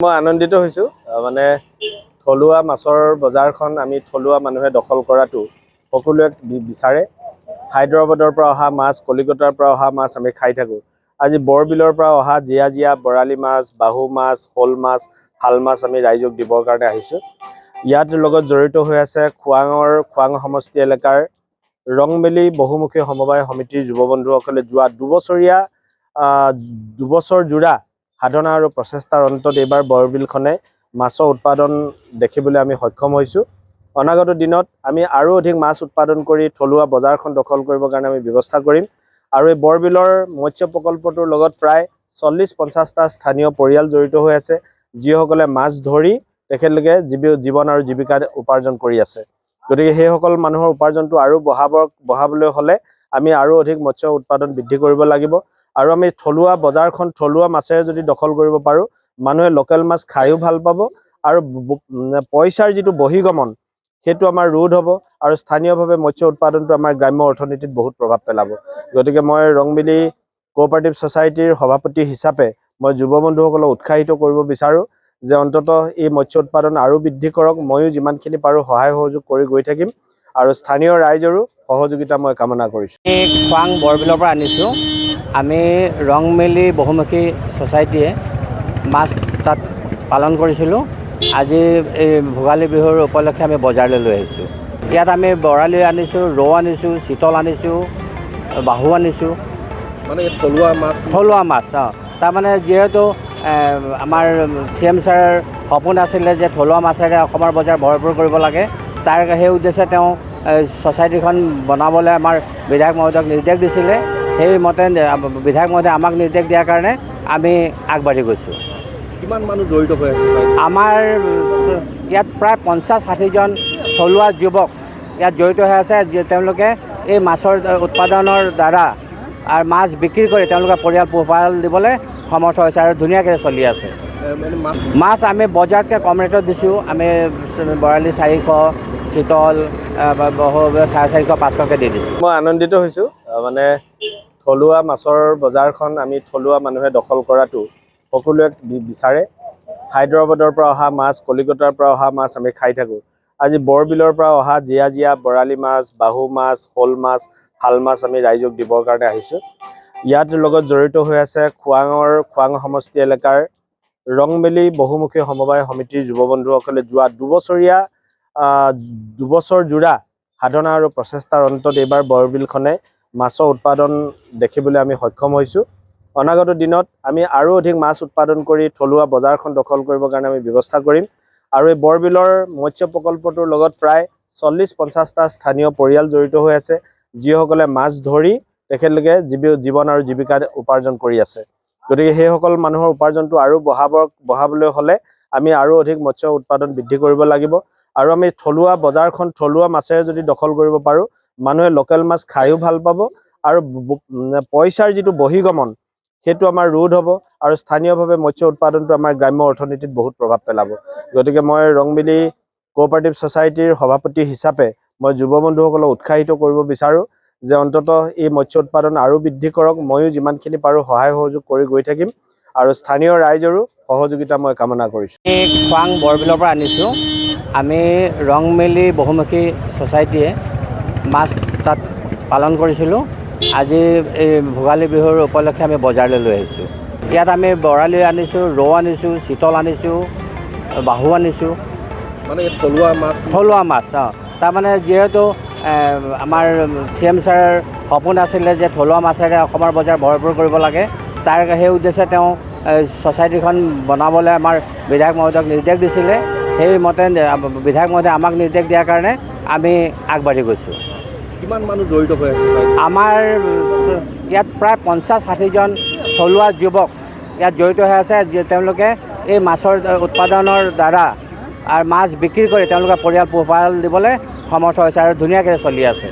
মই আনন্দিত হৈছো মানে থলুৱা মাছৰ বজাৰখন আমি থলুৱা মানুহে দখল কৰাটো সকলোৱে বিচাৰে। হায়দৰাবাদৰ পৰা অহা মাছ, কলিকতাৰ পৰা অহা মাছ আমি খাই থাকোঁ। আজি বৰবিলৰ পৰা অহা জীয়া বৰালি মাছ, বাহু মাছ, শ'ল মাছ, শাল মাছ আমি ৰাইজক দিবৰ কাৰণে আহিছোঁ। ইয়াত লগত জড়িত হৈ আছে খোৱাং সমষ্টি এলেকাৰ ৰংবেলি বহুমুখী সমবায় সমিতিৰ যুৱ বন্ধুসকলে যোৱা দুবছৰ জোৰা সাধনা আৰু প্ৰচেষ্টাৰ অন্তত এইবাৰ বৰবিলখনে মাছৰ উৎপাদন দেখিবলৈ আমি সক্ষম হৈছোঁ। অনাগত দিনত আমি আৰু অধিক মাছ উৎপাদন কৰি থলুৱা বজাৰখন দখল কৰিবৰ কাৰণে আমি ব্যৱস্থা কৰিম। আৰু এই বৰবিলৰ মৎস্য প্ৰকল্পটোৰ লগত প্ৰায় 40-50টা স্থানীয় পৰিয়াল জড়িত হৈ আছে, যিসকলে মাছ ধৰি তেখেতলোকে জীৱন আৰু জীৱিকা উপাৰ্জন কৰি আছে। গতিকে সেইসকল মানুহৰ উপাৰ্জনটো আৰু বঢ়াবলৈ হ'লে আমি আৰু অধিক মৎস্য উৎপাদন বৃদ্ধি কৰিব লাগিব। আৰু আমি থলুৱা বজাৰখন থলুৱা মাছেৰে যদি দখল কৰিব পাৰোঁ, মানুহে লোকেল মাছ খায়ো ভাল পাব আৰু পইচাৰ যিটো বহিগমন সেইটো আমাৰ ৰোধ হ'ব আৰু স্থানীয়ভাৱে মৎস্য উৎপাদনটো আমাৰ গ্ৰাম্য অৰ্থনীতিত বহুত প্ৰভাৱ পেলাব। গতিকে মই ৰংবিলি কোঅপাৰেটিভ ছ'চাইটিৰ সভাপতি হিচাপে মই যুৱ বন্ধুসকলক উৎসাহিত কৰিব বিচাৰোঁ যে অন্ততঃ এই মৎস্য উৎপাদন আৰু বৃদ্ধি কৰক। ময়ো যিমানখিনি পাৰোঁ সহায় সহযোগ কৰি গৈ থাকিম আৰু স্থানীয় ৰাইজৰো সহযোগিতা মই কামনা কৰিছোঁ। খোৱাং বৰবিলৰ পৰা আনিছোঁ। আমি ৰংমেলি বহুমুখী ছ'চাইটিয়ে মাছ তাত পালন কৰিছিলোঁ। আজি এই ভোগালী বিহুৰ উপলক্ষে আমি বজাৰলৈ লৈ আহিছোঁ। ইয়াত আমি বৰালি আনিছোঁ, ৰৌ আনিছোঁ, চিতল আনিছোঁ, বাহু আনিছোঁ। মানে থলুৱা মাছ তাৰমানে যিহেতু আমাৰ CM ছাৰৰ সপোন আছিলে যে থলুৱা মাছেৰে অসমৰ বজাৰ ভৰপূৰ কৰিব লাগে। সেই উদ্দেশ্যে তেওঁ ছ'চাইটিখন বনাবলৈ আমাৰ বিধায়ক মহোদয়ক নিৰ্দেশ দিছিলে। সেইমতে বিধায়ক মহোদয়ে আমাক নিৰ্দেশ দিয়াৰ কাৰণে আমি আগবাঢ়ি গৈছোঁ। কিমান মানুহ জড়িত হৈ আছে? আমাৰ ইয়াত প্ৰায় 50-60জন থলুৱা যুৱক ইয়াত জড়িত হৈ আছে। তেওঁলোকে এই মাছৰ উৎপাদনৰ দ্বাৰা আৰু মাছ বিক্ৰী কৰি তেওঁলোকে পৰিয়াল পোহপাল দিবলৈ সমৰ্থ হৈছে আৰু ধুনীয়াকৈ চলি আছে। মাছ আমি বজাৰতকৈ কম ৰেটত দিছোঁ। আমি বৰালি 400, চিতল 450-500কৈ দি দিছোঁ। মই আনন্দিত হৈছোঁ মানে থলুৱা মাছৰ বজাৰখন আমি থলুৱা মানুহে দখল কৰাটো সকলোৱে বিচাৰে। হায়দৰাবাদৰ পৰা অহা মাছ, কলিকতাৰ পৰা অহা মাছ আমি খাই থাকোঁ। আজি বৰবিলৰ পৰা অহা জীয়া বৰালি মাছ, বাহু মাছ, শ'ল মাছ, শাল মাছ আমি ৰাইজক দিবৰ কাৰণে আহিছোঁ। ইয়াত লগত জড়িত হৈ আছে খোৱাং সমষ্টি এলেকাৰ ৰংবেলি বহুমুখী সমবায় সমিতিৰ যুৱ বন্ধুসকলে যোৱা দুবছৰ জোৰা সাধনা আৰু প্ৰচেষ্টাৰ অন্তত এইবাৰ বৰবিলখনে মাছৰ উৎপাদন দেখিবলৈ আমি সক্ষম হৈছোঁ। অনাগত দিনত আমি আৰু অধিক মাছ উৎপাদন কৰি থলুৱা বজাৰখন দখল কৰিবৰ কাৰণে আমি ব্যৱস্থা কৰিম। আৰু এই বৰবিলৰ মৎস্য প্ৰকল্পটোৰ লগত প্ৰায় 40-50টা স্থানীয় পৰিয়াল জড়িত হৈ আছে, যিসকলে মাছ ধৰি তেখেতলোকে জীৱন আৰু জীৱিকা উপাৰ্জন কৰি আছে। গতিকে সেইসকল মানুহৰ উপাৰ্জনটো আৰু বঢ়াবলৈ হ'লে আমি আৰু অধিক মৎস্য উৎপাদন বৃদ্ধি কৰিব লাগিব। আৰু আমি থলুৱা বজাৰখন থলুৱা মাছেৰে যদি দখল কৰিব পাৰোঁ, মানুহে লোকেল মাছ খায়ো ভাল পাব আৰু পইচাৰ যিটো বহিগমন সেইটো আমাৰ ৰোধ হ'ব আৰু স্থানীয়ভাৱে মৎস্য উৎপাদনটো আমাৰ গ্ৰাম্য অৰ্থনীতিত বহুত প্ৰভাৱ পেলাব। গতিকে মই ৰংবিলি কোঅপাৰেটিভ ছ'চাইটিৰ সভাপতি হিচাপে মই যুৱ বন্ধুসকলক উৎসাহিত কৰিব বিচাৰোঁ যে অন্ততঃ এই মৎস্য উৎপাদন আৰু বৃদ্ধি কৰক। ময়ো যিমানখিনি পাৰোঁ সহায় সহযোগ কৰি গৈ থাকিম আৰু স্থানীয় ৰাইজৰো সহযোগিতা মই কামনা কৰিছোঁ। খোৱাং বৰবিলৰ পৰা আনিছোঁ। আমি ৰংমেলি বহুমুখী ছ'চাইটিয়ে মাছ তাত পালন কৰিছিলোঁ। আজি এই ভোগালী বিহুৰ উপলক্ষে আমি বজাৰলৈ লৈ আহিছোঁ। ইয়াত আমি বৰালি আনিছোঁ, ৰৌ আনিছোঁ, চিতল আনিছোঁ, বাহু আনিছোঁ। মানে থলুৱা মাছ তাৰমানে যিহেতু আমাৰ CM ছাৰৰ সপোন আছিলে যে থলুৱা মাছেৰে অসমৰ বজাৰ ভৰপূৰ কৰিব লাগে। সেই উদ্দেশ্যে তেওঁ ছ'চাইটিখন বনাবলৈ আমাৰ বিধায়ক মহোদয়ক নিৰ্দেশ দিছিলে। সেইমতে বিধায়ক মহোদয়ে আমাক নিৰ্দেশ দিয়াৰ কাৰণে আমি আগবাঢ়ি গৈছোঁ। কিমান মানুহ জড়িত হৈ আছে? আমাৰ ইয়াত প্ৰায় 50-60জন থলুৱা যুৱক ইয়াত জড়িত হৈ আছে। তেওঁলোকে এই মাছৰ উৎপাদনৰ দ্বাৰা আৰু মাছ বিক্ৰী কৰি তেওঁলোকে পৰিয়াল পোহপাল দিবলৈ সমৰ্থ হৈছে আৰু ধুনীয়াকৈ চলি আছে।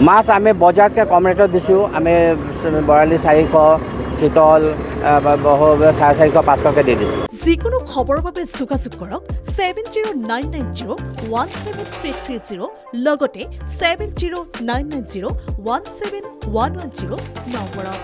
মাছ আমি বজাৰতকৈ কম ৰেটত দিছোঁ। আমি বৰালি 400, চিতল 450-500কৈ দি দিছোঁ। যিকোনো খবৰৰ বাবে যোগাযোগ কৰক 7099017330 লগতে 7099017110 নম্বৰত।